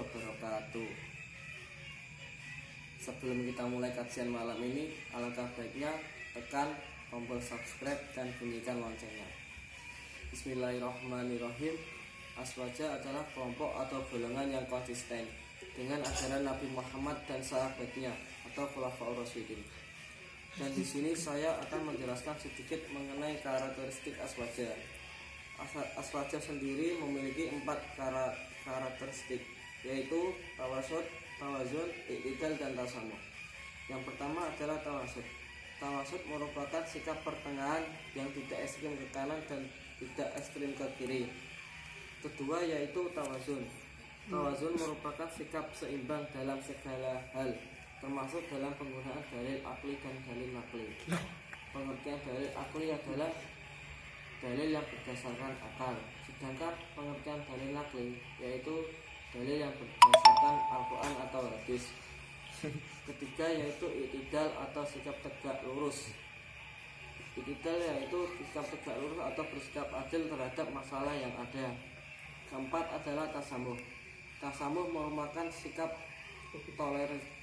wabarakatuh. Sebelum kita mulai kajian malam ini, alangkah baiknya tekan tombol subscribe dan bunyikan loncengnya. Bismillahirrahmanirrahim. Aswaja adalah kelompok atau golongan yang konsisten dengan ajaran Nabi Muhammad dan sahabatnya atau Khulafaur Rasyidin. Dan di sini saya akan menjelaskan sedikit mengenai karakteristik aswaja. Aswaja sendiri memiliki 4 karakteristik, yaitu tawasud, tawazun, i'tidal, dan tasamuh. Yang pertama adalah tawasud. Tawasud merupakan sikap pertengahan yang tidak ekstrim ke kanan dan tidak ekstrim ke kiri. Kedua yaitu tawazun. Tawazun merupakan sikap seimbang dalam segala hal, termasuk dalam penggunaan dalil akli dan dalil nakli. Pengertian dalil akli adalah dalil yang berdasarkan akal, sedangkan pengertian dalil nakli yaitu dalil yang berdasarkan Al-Quran atau hadis. Ketiga yaitu i'tidal atau sikap tegak lurus. I'tidal yaitu sikap tegak lurus atau bersikap adil terhadap masalah yang ada. Keempat adalah tasamuh. Tasamuh merupakan sikap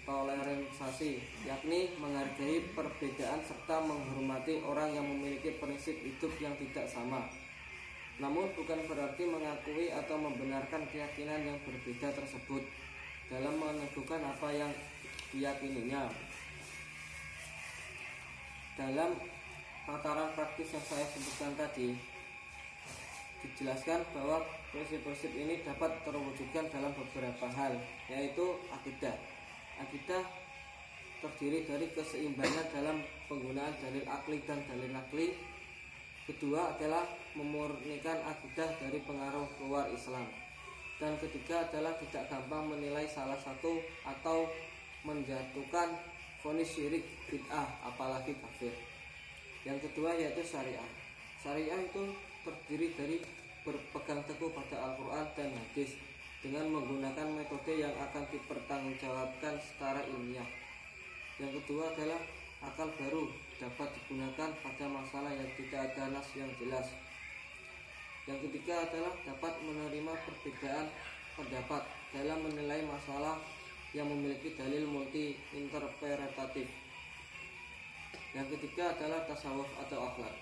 toleransi, yakni menghargai perbedaan serta menghormati orang yang memiliki prinsip hidup yang tidak sama. Namun bukan berarti mengakui atau membenarkan keyakinan yang berbeda tersebut dalam meneguhkan apa yang diyakininya. Dalam tataran praktis yang saya sebutkan tadi, dijelaskan bahwa prinsip-prinsip ini dapat terwujudkan dalam beberapa hal, yaitu akidah. Akidah terdiri dari keseimbangan dalam penggunaan dalil akli dan dalil nakli. Kedua adalah memurnikan akidah dari pengaruh luar Islam. Dan ketiga adalah tidak gampang menilai salah satu atau menjatuhkan vonis syirik, bid'ah, apalagi kafir. Yang kedua yaitu syariah. Syariah itu terdiri dari berpegang teguh pada Al-Quran dan hadis dengan menggunakan metode yang akan dipertanggungjawabkan secara ilmiah. Yang kedua adalah akal baru, dapat digunakan pada masalah yang tidak ada nas yang jelas. Yang ketiga adalah dapat menerima perbedaan pendapat dalam menilai masalah yang memiliki dalil multi interpretatif. Yang ketiga adalah tasawuf atau akhlak.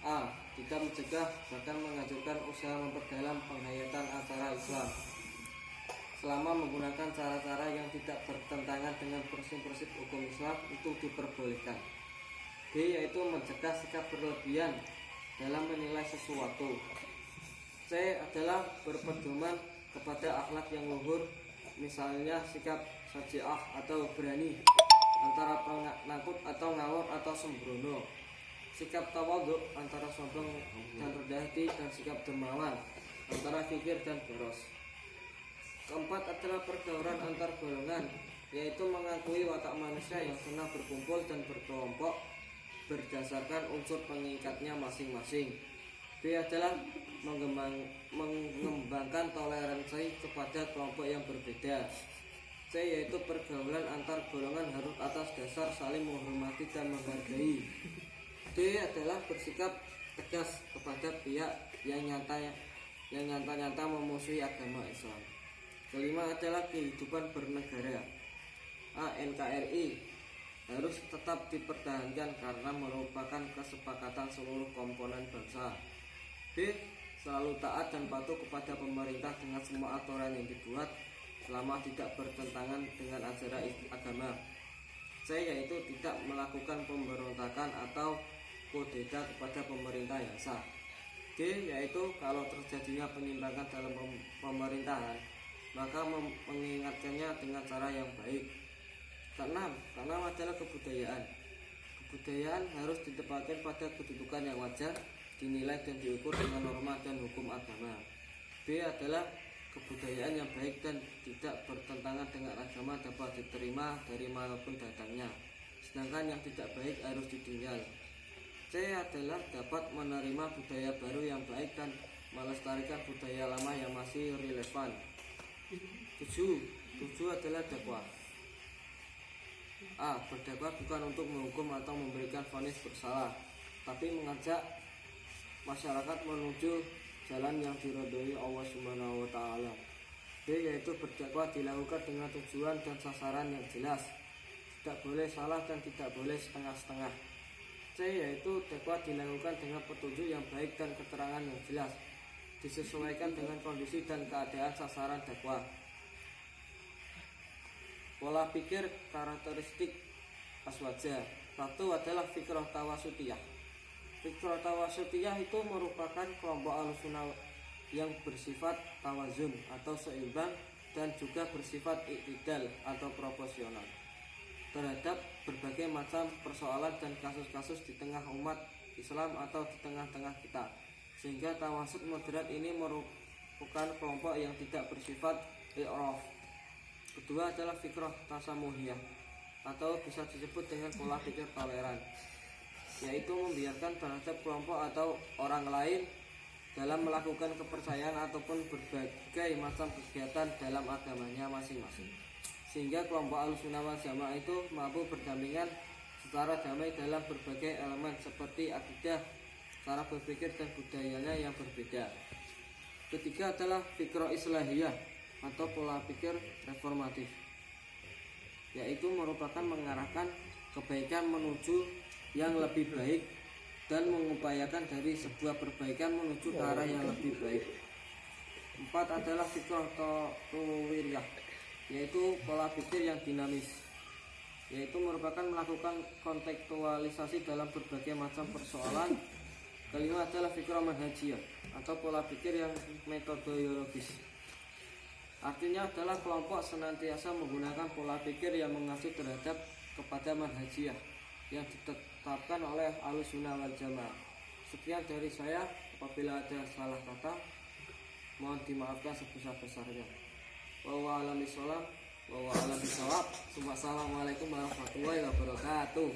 A. Tidak mencegah bahkan menganjurkan usaha memperdalam penghayatan acara Islam selama menggunakan cara-cara yang tidak bertentangan dengan prinsip-prinsip hukum Islam itu diperbolehkan. B. Yaitu mencegah sikap berlebihan dalam menilai sesuatu. C. Adalah berpedoman kepada akhlak yang luhur, misalnya sikap sajiah atau berani, antara penakut atau ngawur atau sembrono, sikap tawadhu antara sombong dan rendah hati, dan sikap dermawan antara kikir dan boros. Keempat adalah pergaulan antar golongan, yaitu mengakui watak manusia yang senang berkumpul dan berkelompok berdasarkan unsur pengikatnya masing-masing. B adalah mengembangkan toleransi kepada kelompok yang berbeda. C yaitu pergaulan antar golongan harus atas dasar saling menghormati dan menghargai. D adalah bersikap tegas kepada pihak yang nyata-nyata memusuhi agama Islam. Kelima adalah kehidupan bernegara. A. NKRI harus tetap dipertahankan karena merupakan kesepakatan seluruh komponen bangsa. B. Selalu taat dan patuh kepada pemerintah dengan semua aturan yang dibuat selama tidak bertentangan dengan ajaran agama. C. Yaitu tidak melakukan pemberontakan atau kudeta kepada pemerintah yang sah. D. Yaitu kalau terjadinya penyimpangan dalam pemerintahan, maka mengingatkannya dengan cara yang baik. Keenam adalah kebudayaan. Kebudayaan harus ditempatkan pada kedudukan yang wajar, dinilai dan diukur dengan norma dan hukum agama. B adalah kebudayaan yang baik dan tidak bertentangan dengan agama dapat diterima dari manapun datangnya, sedangkan yang tidak baik harus ditinggal. C adalah dapat menerima budaya baru yang baik dan melestarikan budaya lama yang masih relevan. 7 adalah dakwah. A. Berdakwah bukan untuk menghukum atau memberikan vonis bersalah, tapi mengajak masyarakat menuju jalan yang diridhoi Allah Subhanahu wa taala. B. yaitu berdakwah dilakukan dengan tujuan dan sasaran yang jelas, tidak boleh salah dan tidak boleh setengah-setengah. C, yaitu dakwah dilakukan dengan petunjuk yang baik dan keterangan yang jelas, disesuaikan dengan kondisi dan keadaan sasaran dakwah. Pola pikir karakteristik aswaja. Satu adalah fikrah tawasutiyah. Fikrah tawasutiyah itu merupakan kelompok Ahlussunnah yang bersifat tawazun atau seimbang dan juga bersifat iktidal atau proporsional terhadap berbagai macam persoalan dan kasus-kasus di tengah umat Islam atau di tengah-tengah kita. Sehingga tawasut moderat ini merupakan kelompok yang tidak bersifat i'raf. Kedua adalah fikrah tasamuhiyah atau bisa disebut dengan pola pikir toleran, yaitu membiarkan terhadap kelompok atau orang lain dalam melakukan kepercayaan ataupun berbagai macam kegiatan dalam agamanya masing-masing, sehingga kelompok Ahlussunnah wal Jamaah itu mampu berdampingan secara damai dalam berbagai elemen seperti akidah, cara berpikir dan budayanya yang berbeda. Ketiga adalah fikrah islahiyah atau pola pikir reformatif, yaitu merupakan mengarahkan kebaikan menuju yang lebih baik dan mengupayakan dari sebuah perbaikan menuju ke arah yang lebih baik. Empat adalah fikrah tatawuriyah, yaitu pola pikir yang dinamis, yaitu merupakan melakukan kontekstualisasi dalam berbagai macam persoalan. Kelima adalah fikrah manhajiyah atau pola pikir yang metodologis, artinya adalah kelompok senantiasa menggunakan pola pikir yang mengacu terhadap kepada manhajiyah yang ditetapkan oleh Ahlussunnah wal Jamaah. Sekian dari saya, apabila ada salah kata mohon dimaafkan sebesar-besarnya. Wallahu a'lam bishawab. Wassalamualaikum warahmatullahi wabarakatuh.